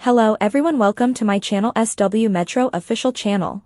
Hello everyone, welcome to my channel SW Metro official channel.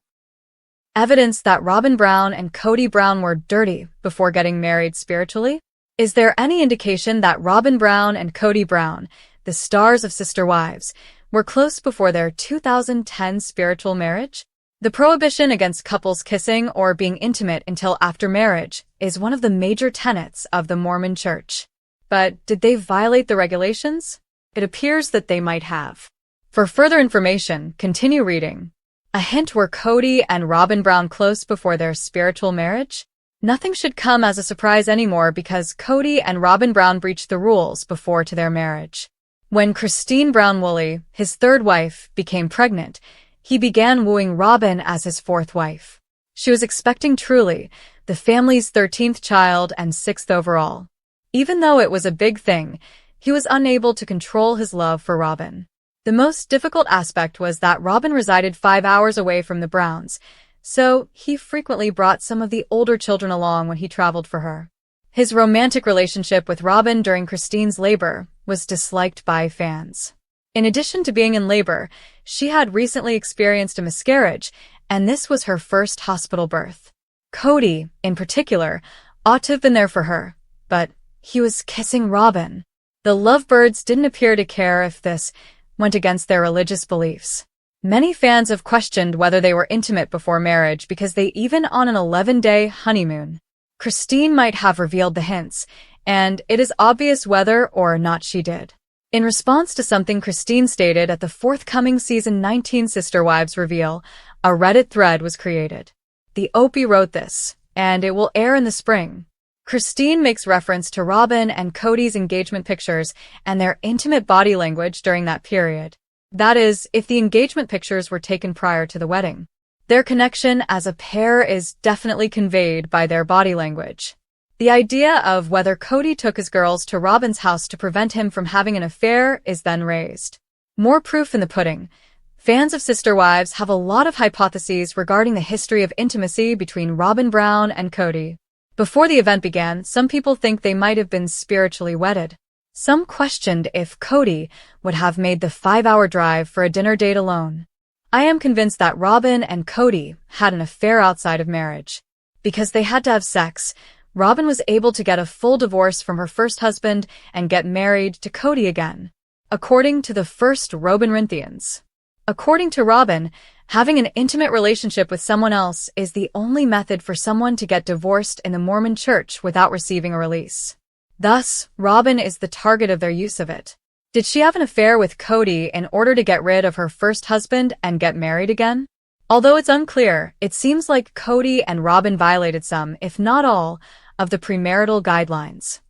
Evidence that Robyn Brown and Kody Brown were dirty before getting married spiritually? Is there any indication that Robyn Brown and Kody Brown, the stars of Sister Wives, were close before their 2010 spiritual marriage? The prohibition against couples kissing or being intimate until after marriage is one of the major tenets of the Mormon Church. But did they violate the regulations? It appears that they might have. For further information, continue reading. A hint: were Kody and Robyn Brown close before their spiritual marriage? Nothing should come as a surprise anymore because Kody and Robyn Brown breached the rules before to their marriage. When Christine Brown Woolley, his third wife, became pregnant, he began wooing Robyn as his fourth wife. She was expecting Truly, the family's 13th child and 6th overall. Even though it was a big thing, he was unable to control his love for Robyn. The most difficult aspect was that Robyn resided 5 hours away from the Browns, so he frequently brought some of the older children along when he traveled for her. His romantic relationship with Robyn during Christine's labor was disliked by fans. In addition to being in labor, she had recently experienced a miscarriage, and this was her first hospital birth. Kody, in particular, ought to have been there for her, but he was kissing Robyn. The lovebirds didn't appear to care if this went against their religious beliefs. Many fans have questioned whether they were intimate before marriage because they even on an 11-day honeymoon. Christine might have revealed the hints, and it is obvious whether or not she did. In response to something Christine stated at the forthcoming Season 19 Sister Wives reveal, a Reddit thread was created. The OP wrote this, and it will air in the spring. Christine makes reference to Robyn and Kody's engagement pictures and their intimate body language during that period. That is, if the engagement pictures were taken prior to the wedding. Their connection as a pair is definitely conveyed by their body language. The idea of whether Kody took his girls to Robyn's house to prevent him from having an affair is then raised. More proof in the pudding. Fans of Sister Wives have a lot of hypotheses regarding the history of intimacy between Robyn Brown and Kody. Before the event began, some people think they might have been spiritually wedded. Some questioned if Kody would have made the 5-hour drive for a dinner date alone. I am convinced that Robyn and Kody had an affair outside of marriage. Because they had to have sex, Robyn was able to get a full divorce from her first husband and get married to Kody again, according to the First Robyn Corinthians. According to Robyn, having an intimate relationship with someone else is the only method for someone to get divorced in the Mormon Church without receiving a release. Thus, Robyn is the target of their use of it. Did she have an affair with Kody in order to get rid of her first husband and get married again? Although it's unclear, it seems like Kody and Robyn violated some, if not all, of the premarital guidelines.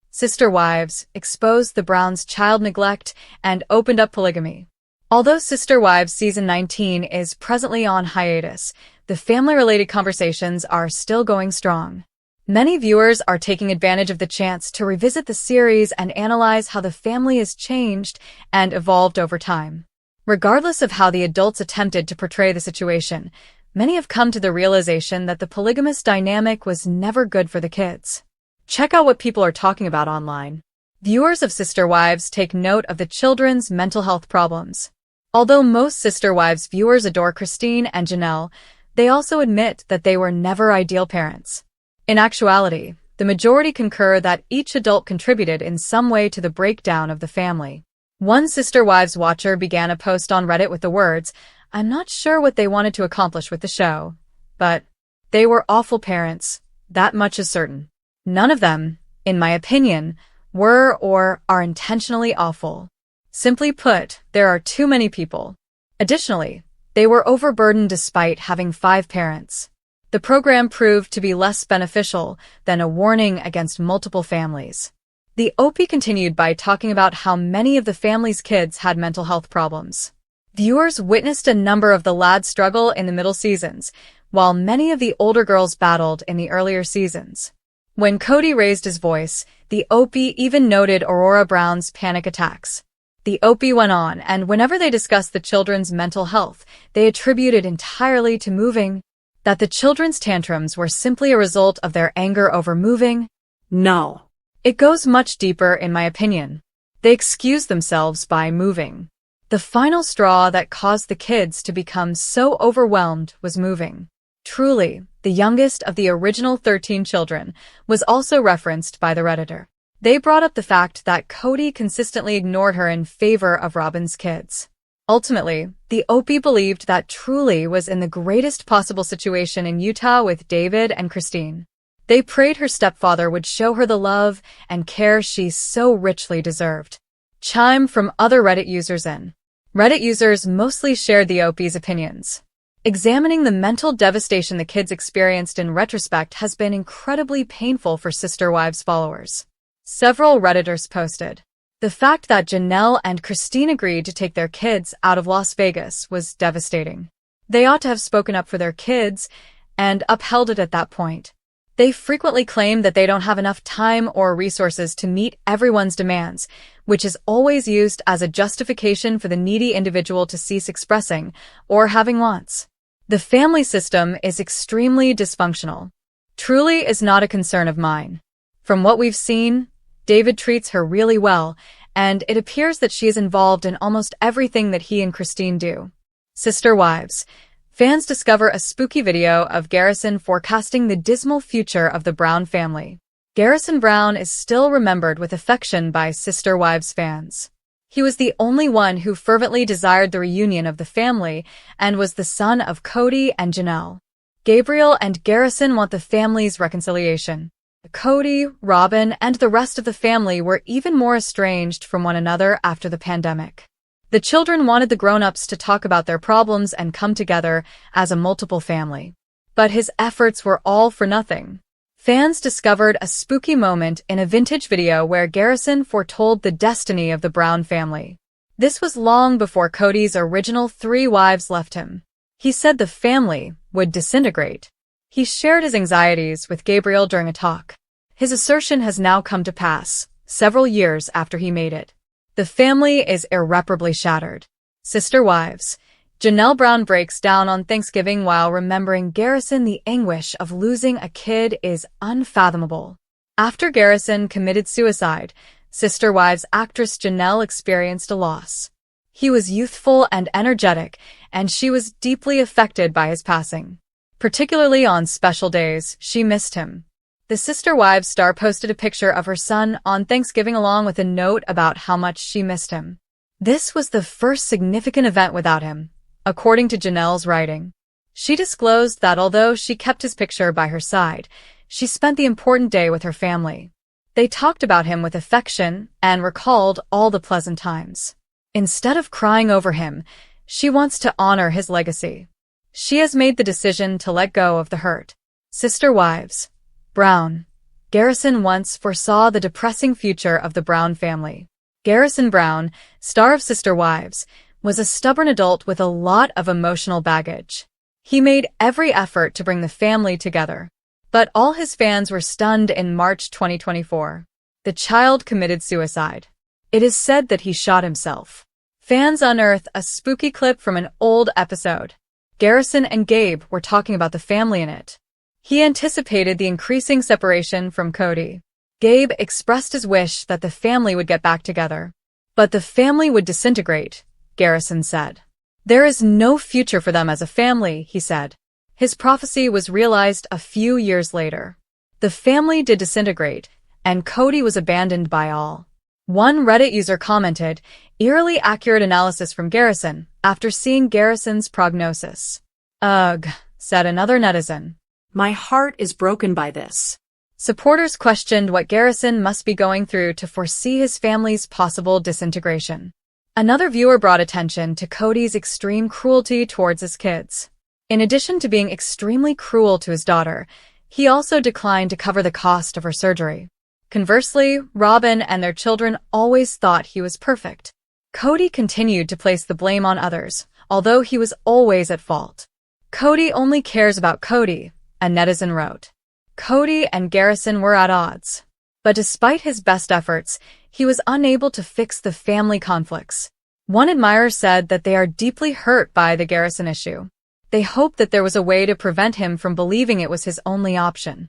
Sister Wives exposed the Browns' child neglect and opened up polygamy. Although Sister Wives Season 19 is presently on hiatus, the family-related conversations are still going strong. Many viewers are taking advantage of the chance to revisit the series and analyze how the family has changed and evolved over time. Regardless of how the adults attempted to portray the situation, many have come to the realization that the polygamous dynamic was never good for the kids. Check out what people are talking about online. Viewers of Sister Wives take note of the children's mental health problems. Although most Sister Wives viewers adore Christine and Janelle, they also admit that they were never ideal parents. In actuality, the majority concur that each adult contributed in some way to the breakdown of the family. One Sister Wives watcher began a post on Reddit with the words, "I'm not sure what they wanted to accomplish with the show, but they were awful parents, that much is certain. None of them, in my opinion, were or are intentionally awful. Simply put, there are too many people." Additionally, they were overburdened despite having 5 parents. The program proved to be less beneficial than a warning against multiple families. The OP continued by talking about how many of the family's kids had mental health problems. Viewers witnessed a number of the lads struggle in the middle seasons, while many of the older girls battled in the earlier seasons. When Kody raised his voice, the OP even noted Aurora Brown's panic attacks. The OP went on, and whenever they discussed the children's mental health, they attributed entirely to moving, that the children's tantrums were simply a result of their anger over moving. No. It goes much deeper in my opinion. They excuse themselves by moving. The final straw that caused the kids to become so overwhelmed was moving. Truly, the youngest of the original 13 children, was also referenced by the Redditor. They brought up the fact that Kody consistently ignored her in favor of Robyn's kids. Ultimately, the OP believed that Truly was in the greatest possible situation in Utah with David and Christine. They prayed her stepfather would show her the love and care she so richly deserved. Chime from other Reddit users in. Reddit users mostly shared the OP's opinions. Examining the mental devastation the kids experienced in retrospect has been incredibly painful for Sister Wives followers. Several Redditors posted, "The fact that Janelle and Christine agreed to take their kids out of Las Vegas was devastating. They ought to have spoken up for their kids and upheld it at that point. They frequently claim that they don't have enough time or resources to meet everyone's demands, which is always used as a justification for the needy individual to cease expressing or having wants. The family system is extremely dysfunctional. Truly is not a concern of mine. From what we've seen, David treats her really well, and it appears that she is involved in almost everything that he and Christine do." Sister Wives. Fans discover a spooky video of Garrison forecasting the dismal future of the Brown family. Garrison Brown is still remembered with affection by Sister Wives fans. He was the only one who fervently desired the reunion of the family and was the son of Kody and Janelle. Gabriel and Garrison want the family's reconciliation. Kody, Robyn, and the rest of the family were even more estranged from one another after the pandemic. The children wanted the grown-ups to talk about their problems and come together as a multiple family. But his efforts were all for nothing. Fans discovered a spooky moment in a vintage video where Garrison foretold the destiny of the Brown family. This was long before Kody's original 3 wives left him. He said the family would disintegrate. He shared his anxieties with Gabriel during a talk. His assertion has now come to pass, several years after he made it. The family is irreparably shattered. Sister Wives. Janelle Brown breaks down on Thanksgiving while remembering Garrison. The anguish of losing a kid is unfathomable. After Garrison committed suicide, Sister Wives actress Janelle experienced a loss. He was youthful and energetic, and she was deeply affected by his passing. Particularly on special days, she missed him. The Sister Wives star posted a picture of her son on Thanksgiving along with a note about how much she missed him. This was the first significant event without him, according to Janelle's writing. She disclosed that although she kept his picture by her side, she spent the important day with her family. They talked about him with affection and recalled all the pleasant times. Instead of crying over him, she wants to honor his legacy. She has made the decision to let go of the hurt. Sister Wives. Brown. Garrison once foresaw the depressing future of the Brown family. Garrison Brown, star of Sister Wives, was a stubborn adult with a lot of emotional baggage. He made every effort to bring the family together. But all his fans were stunned in March 2024. The child committed suicide. It is said that he shot himself. Fans unearth a spooky clip from an old episode. Garrison and Gabe were talking about the family in it. He anticipated the increasing separation from Kody. Gabe expressed his wish that the family would get back together. But the family would disintegrate, Garrison said. There is no future for them as a family, he said. His prophecy was realized a few years later. The family did disintegrate, and Kody was abandoned by all. One Reddit user commented, "Eerily accurate analysis from Garrison," after seeing Garrison's prognosis. "Ugh," said another netizen. "My heart is broken by this." Supporters questioned what Garrison must be going through to foresee his family's possible disintegration. Another viewer brought attention to Kody's extreme cruelty towards his kids. In addition to being extremely cruel to his daughter, he also declined to cover the cost of her surgery. Conversely, Robyn and their children always thought he was perfect. Kody continued to place the blame on others, although he was always at fault. "Kody only cares about Kody," a netizen wrote. Kody and Garrison were at odds. But despite his best efforts, he was unable to fix the family conflicts. One admirer said that they are deeply hurt by the Garrison issue. They hope that there was a way to prevent him from believing it was his only option.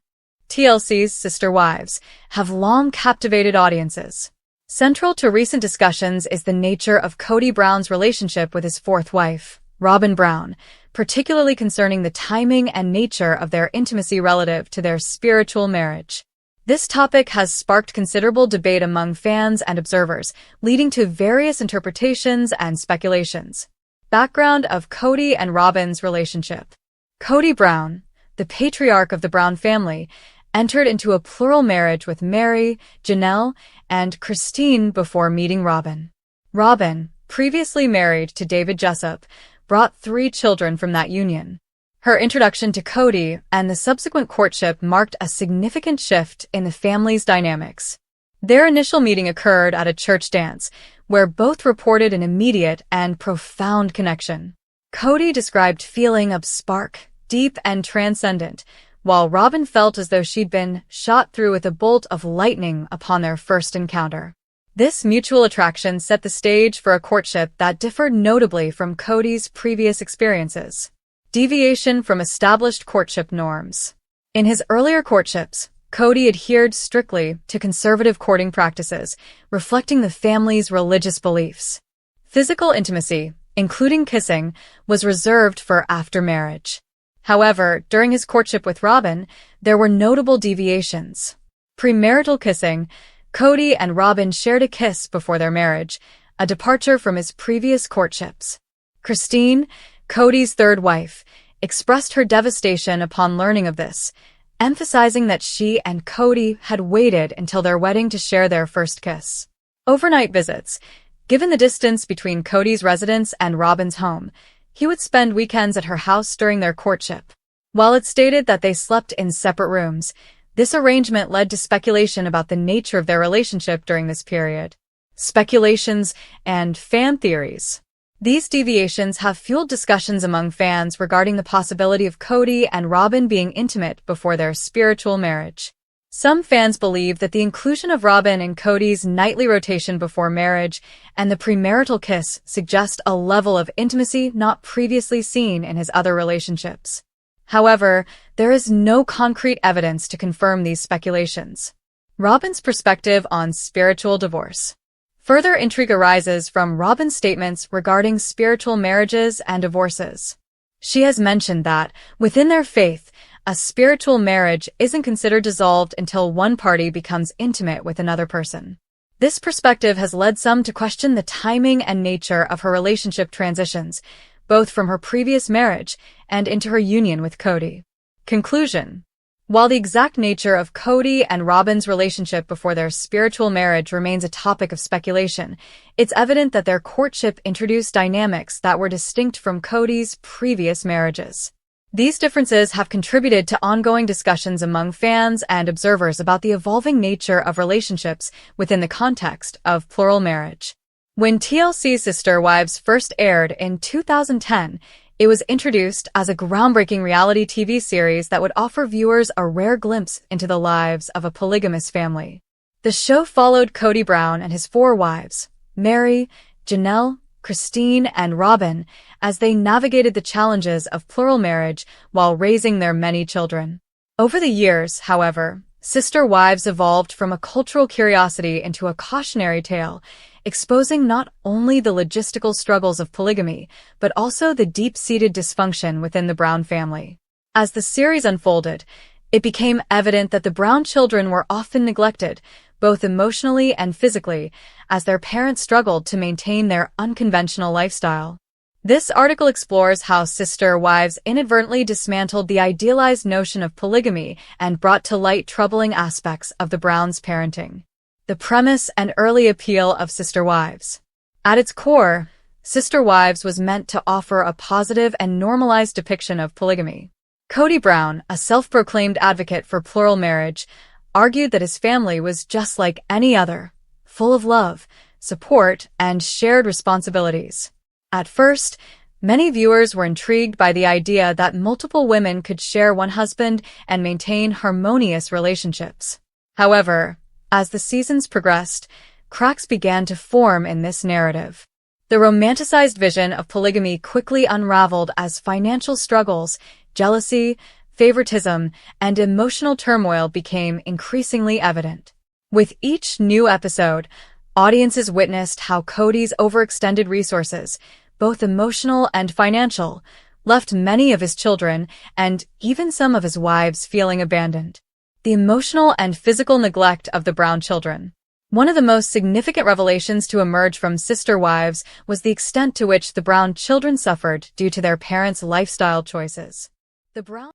TLC's Sister Wives have long captivated audiences. Central to recent discussions is the nature of Kody Brown's relationship with his fourth wife, Robyn Brown, particularly concerning the timing and nature of their intimacy relative to their spiritual marriage. This topic has sparked considerable debate among fans and observers, leading to various interpretations and speculations. Background of Kody and Robyn's relationship. Kody Brown, the patriarch of the Brown family, entered into a plural marriage with Mary, Janelle, and Christine before meeting Robyn. Robyn, previously married to David Jessup, brought 3 children from that union. Her introduction to Kody and the subsequent courtship marked a significant shift in the family's dynamics. Their initial meeting occurred at a church dance, where both reported an immediate and profound connection. Kody described feeling of spark, deep and transcendent, while Robyn felt as though she'd been shot through with a bolt of lightning upon their first encounter. This mutual attraction set the stage for a courtship that differed notably from Kody's previous experiences. Deviation from established courtship norms. In his earlier courtships, Kody adhered strictly to conservative courting practices, reflecting the family's religious beliefs. Physical intimacy, including kissing, was reserved for after marriage. However, during his courtship with Robyn, there were notable deviations. Premarital kissing. Kody and Robyn shared a kiss before their marriage, a departure from his previous courtships. Christine, Kody's third wife, expressed her devastation upon learning of this, emphasizing that she and Kody had waited until their wedding to share their first kiss. Overnight visits. Given the distance between Kody's residence and Robyn's home, he would spend weekends at her house during their courtship. While it's stated that they slept in separate rooms, this arrangement led to speculation about the nature of their relationship during this period. Speculations and fan theories. These deviations have fueled discussions among fans regarding the possibility of Kody and Robyn being intimate before their spiritual marriage. Some fans believe that the inclusion of Robyn in Kody's nightly rotation before marriage and the premarital kiss suggest a level of intimacy not previously seen in his other relationships. However, there is no concrete evidence to confirm these speculations. Robyn's perspective on spiritual divorce. Further intrigue arises from Robyn's statements regarding spiritual marriages and divorces. She has mentioned that, within their faith, a spiritual marriage isn't considered dissolved until one party becomes intimate with another person. This perspective has led some to question the timing and nature of her relationship transitions, both from her previous marriage and into her union with Kody. Conclusion. While the exact nature of Kody and Robyn's relationship before their spiritual marriage remains a topic of speculation, it's evident that their courtship introduced dynamics that were distinct from Kody's previous marriages. These differences have contributed to ongoing discussions among fans and observers about the evolving nature of relationships within the context of plural marriage. When TLC's Sister Wives first aired in 2010, it was introduced as a groundbreaking reality TV series that would offer viewers a rare glimpse into the lives of a polygamous family. The show followed Kody Brown and his 4 wives, Mary, Janelle, Christine, and Robyn, as they navigated the challenges of plural marriage while raising their many children. Over the years, however, Sister Wives evolved from a cultural curiosity into a cautionary tale, exposing not only the logistical struggles of polygamy, but also the deep-seated dysfunction within the Brown family. As the series unfolded, it became evident that the Brown children were often neglected, both emotionally and physically, as their parents struggled to maintain their unconventional lifestyle. This article explores how Sister Wives inadvertently dismantled the idealized notion of polygamy and brought to light troubling aspects of the Browns' parenting. The premise and early appeal of Sister Wives. At its core, Sister Wives was meant to offer a positive and normalized depiction of polygamy. Kody Brown, a self-proclaimed advocate for plural marriage, argued that his family was just like any other, full of love, support, and shared responsibilities. At first, many viewers were intrigued by the idea that multiple women could share one husband and maintain harmonious relationships. However, as the seasons progressed, cracks began to form in this narrative. The romanticized vision of polygamy quickly unraveled as financial struggles, jealousy, favoritism, and emotional turmoil became increasingly evident. With each new episode, Audiences witnessed how Kody's overextended resources, both emotional and financial, left many of his children and even some of his wives feeling abandoned. The emotional and physical neglect of the Brown children. One of the most significant revelations to emerge from Sister Wives was the extent to which the Brown children suffered due to their parents' lifestyle choices. The Brown